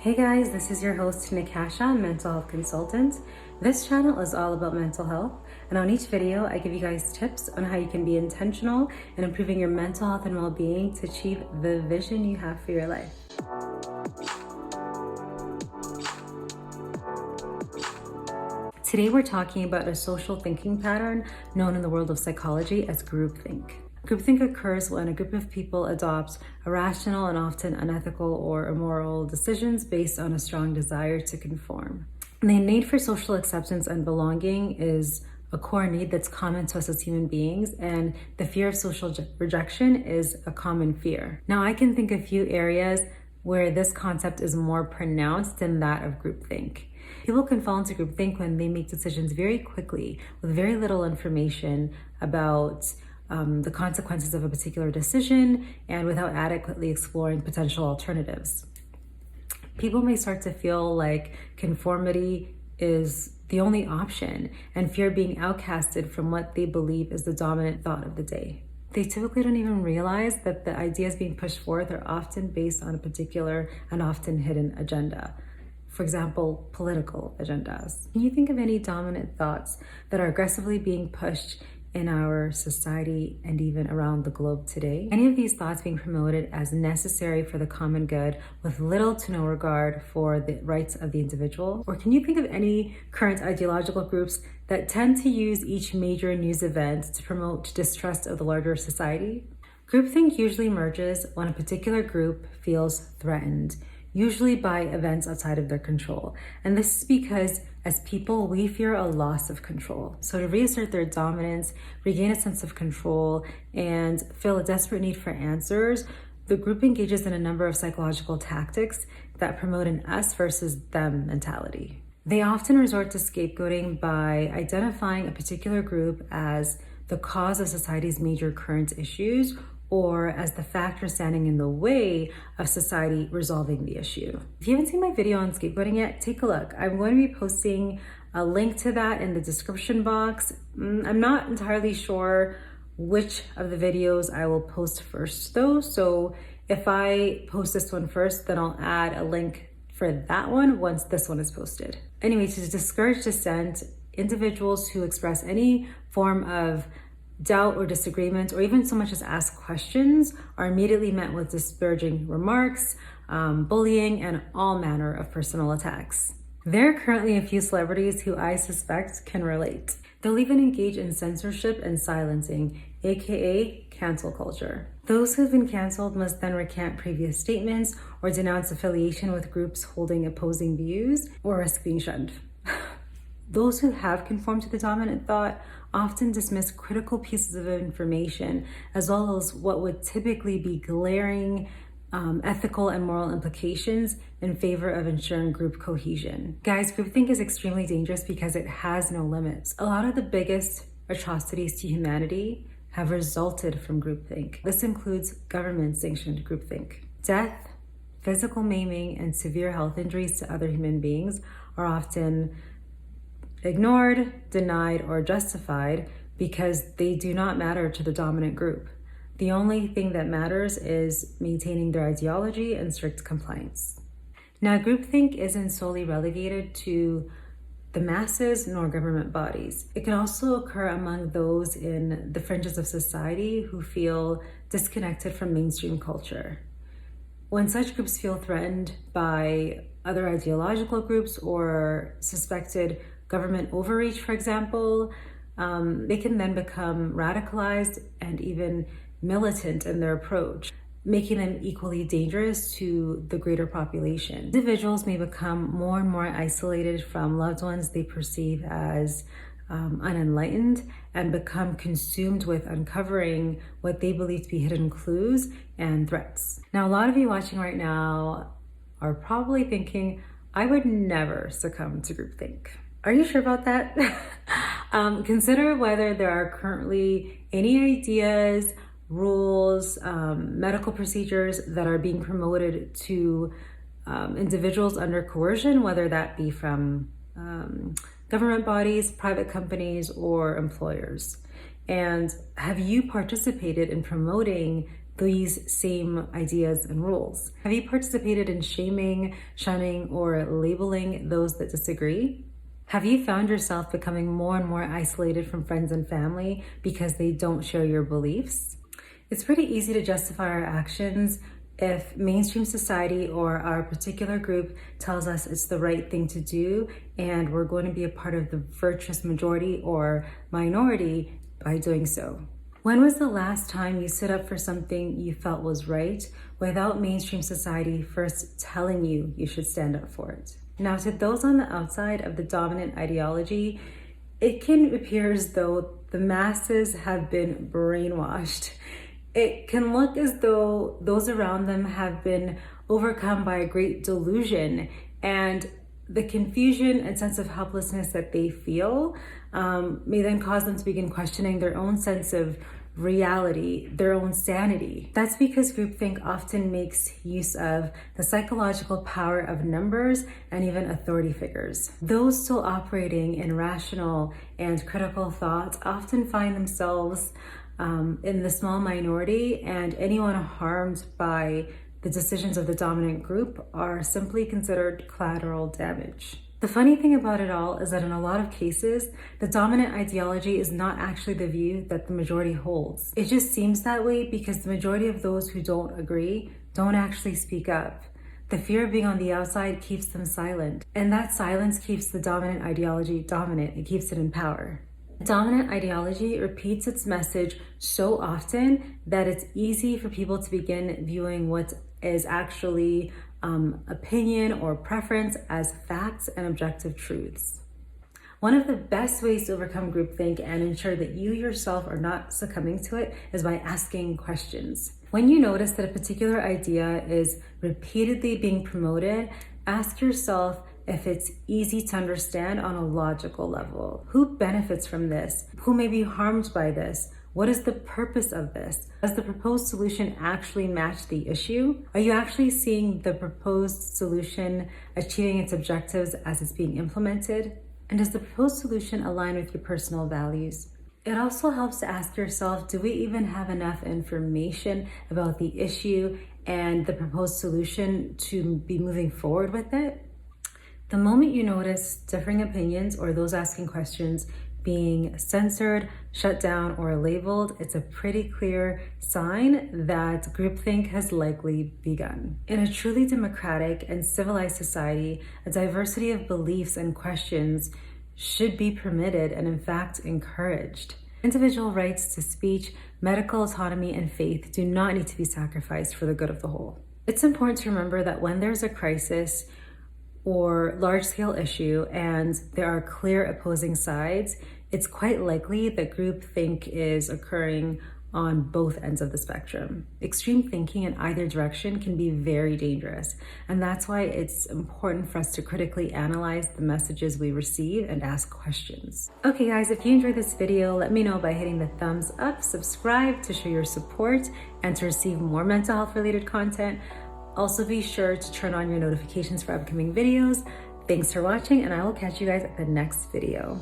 Hey guys, this is your host Nikasha, mental health consultant. This channel is all about mental health, and on each video I give you guys tips on how you can be intentional in improving your mental health and well-being to achieve the vision you have for your life. Today we're talking about a social thinking pattern known in the world of psychology as groupthink. Groupthink occurs when a group of people adopts irrational and often unethical or immoral decisions based on a strong desire to conform. And the need for social acceptance and belonging is a core need that's common to us as human beings, and the fear of social rejection is a common fear. Now, I can think of a few areas where this concept is more pronounced than that of groupthink. People can fall into groupthink when they make decisions very quickly with very little information about the consequences of a particular decision and without adequately exploring potential alternatives. People may start to feel like conformity is the only option and fear being outcasted from what they believe is the dominant thought of the day. They typically don't even realize that the ideas being pushed forth are often based on a particular and often hidden agenda. For example, political agendas. Can you think of any dominant thoughts that are aggressively being pushed in our society and even around the globe today? Any of these thoughts being promoted as necessary for the common good with little to no regard for the rights of the individual? Or can you think of any current ideological groups that tend to use each major news event to promote distrust of the larger society? Groupthink usually emerges when a particular group feels threatened, usually by events outside of their control. And this is because as people, we fear a loss of control. So to reassert their dominance, regain a sense of control, and feel a desperate need for answers, the group engages in a number of psychological tactics that promote an us versus them mentality. They often resort to scapegoating by identifying a particular group as the cause of society's major current issues, or as the factor standing in the way of society resolving the issue. If you haven't seen my video on scapegoating yet, take a look. I'm going to be posting a link to that in the description box. I'm not entirely sure which of the videos I will post first though, so if I post this one first, then I'll add a link for that one once this one is posted. Anyway, to discourage dissent, individuals who express any form of doubt or disagreement, or even so much as ask questions, are immediately met with disparaging remarks, bullying, and all manner of personal attacks. There are currently a few celebrities who I suspect can relate. They'll even engage in censorship and silencing, aka cancel culture. Those who've been canceled must then recant previous statements or denounce affiliation with groups holding opposing views or risk being shunned. Those who have conformed to the dominant thought often dismiss critical pieces of information, as well as what would typically be glaring ethical and moral implications in favor of ensuring group cohesion. Guys, groupthink is extremely dangerous because it has no limits. A lot of the biggest atrocities to humanity have resulted from groupthink. This includes government-sanctioned groupthink. Death, physical maiming, and severe health injuries to other human beings are often ignored, denied, or justified because they do not matter to the dominant group. The only thing that matters is maintaining their ideology and strict compliance. Now, groupthink isn't solely relegated to the masses nor government bodies. It can also occur among those in the fringes of society who feel disconnected from mainstream culture. When such groups feel threatened by other ideological groups or suspected government overreach, for example, they can then become radicalized and even militant in their approach, making them equally dangerous to the greater population. Individuals may become more and more isolated from loved ones they perceive as unenlightened and become consumed with uncovering what they believe to be hidden clues and threats. Now, a lot of you watching right now are probably thinking, I would never succumb to groupthink. Are you sure about that? Consider whether there are currently any ideas, rules, medical procedures that are being promoted to individuals under coercion, whether that be from government bodies, private companies, or employers. And have you participated in promoting these same ideas and rules? Have you participated in shaming, shunning, or labeling those that disagree? Have you found yourself becoming more and more isolated from friends and family because they don't share your beliefs? It's pretty easy to justify our actions if mainstream society or our particular group tells us it's the right thing to do and we're going to be a part of the virtuous majority or minority by doing so. When was the last time you stood up for something you felt was right without mainstream society first telling you you should stand up for it? Now, to those on the outside of the dominant ideology, it can appear as though the masses have been brainwashed. It can look as though those around them have been overcome by a great delusion, and the confusion and sense of helplessness that they feel may then cause them to begin questioning their own sense of reality, their own sanity. That's because groupthink often makes use of the psychological power of numbers and even authority figures. Those still operating in rational and critical thoughts often find themselves in the small minority, and anyone harmed by the decisions of the dominant group are simply considered collateral damage. The funny thing about it all is that in a lot of cases, the dominant ideology is not actually the view that the majority holds. It just seems that way because the majority of those who don't agree don't actually speak up. The fear of being on the outside keeps them silent, and that silence keeps the dominant ideology dominant. It keeps it in power. Dominant ideology repeats its message so often that it's easy for people to begin viewing what is actually opinion or preference as facts and objective truths. One of the best ways to overcome groupthink and ensure that you yourself are not succumbing to it is by asking questions. When you notice that a particular idea is repeatedly being promoted, ask yourself if it's easy to understand on a logical level. Who benefits from this? Who may be harmed by this? What is the purpose of this? Does the proposed solution actually match the issue? Are you actually seeing the proposed solution achieving its objectives as it's being implemented? And does the proposed solution align with your personal values? It also helps to ask yourself, do we even have enough information about the issue and the proposed solution to be moving forward with it? The moment you notice differing opinions or those asking questions being censored, shut down, or labeled, it's a pretty clear sign that groupthink has likely begun. In a truly democratic and civilized society, a diversity of beliefs and questions should be permitted and in fact encouraged. Individual rights to speech, medical autonomy, and faith do not need to be sacrificed for the good of the whole. It's important to remember that when there's a crisis or large-scale issue and there are clear opposing sides, it's quite likely that groupthink is occurring on both ends of the spectrum. Extreme thinking in either direction can be very dangerous, and that's why it's important for us to critically analyze the messages we receive and ask questions. Okay guys, if you enjoyed this video, let me know by hitting the thumbs up, subscribe to show your support, and to receive more mental health related content. Also be sure to turn on your notifications for upcoming videos. Thanks for watching, and I will catch you guys at the next video.